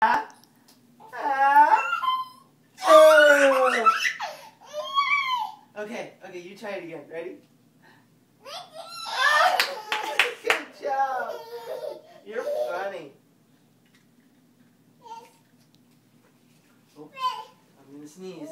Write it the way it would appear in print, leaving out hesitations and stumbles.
Oh. Okay, you try it again. Ready? Good job. You're funny. Oh, I'm gonna sneeze.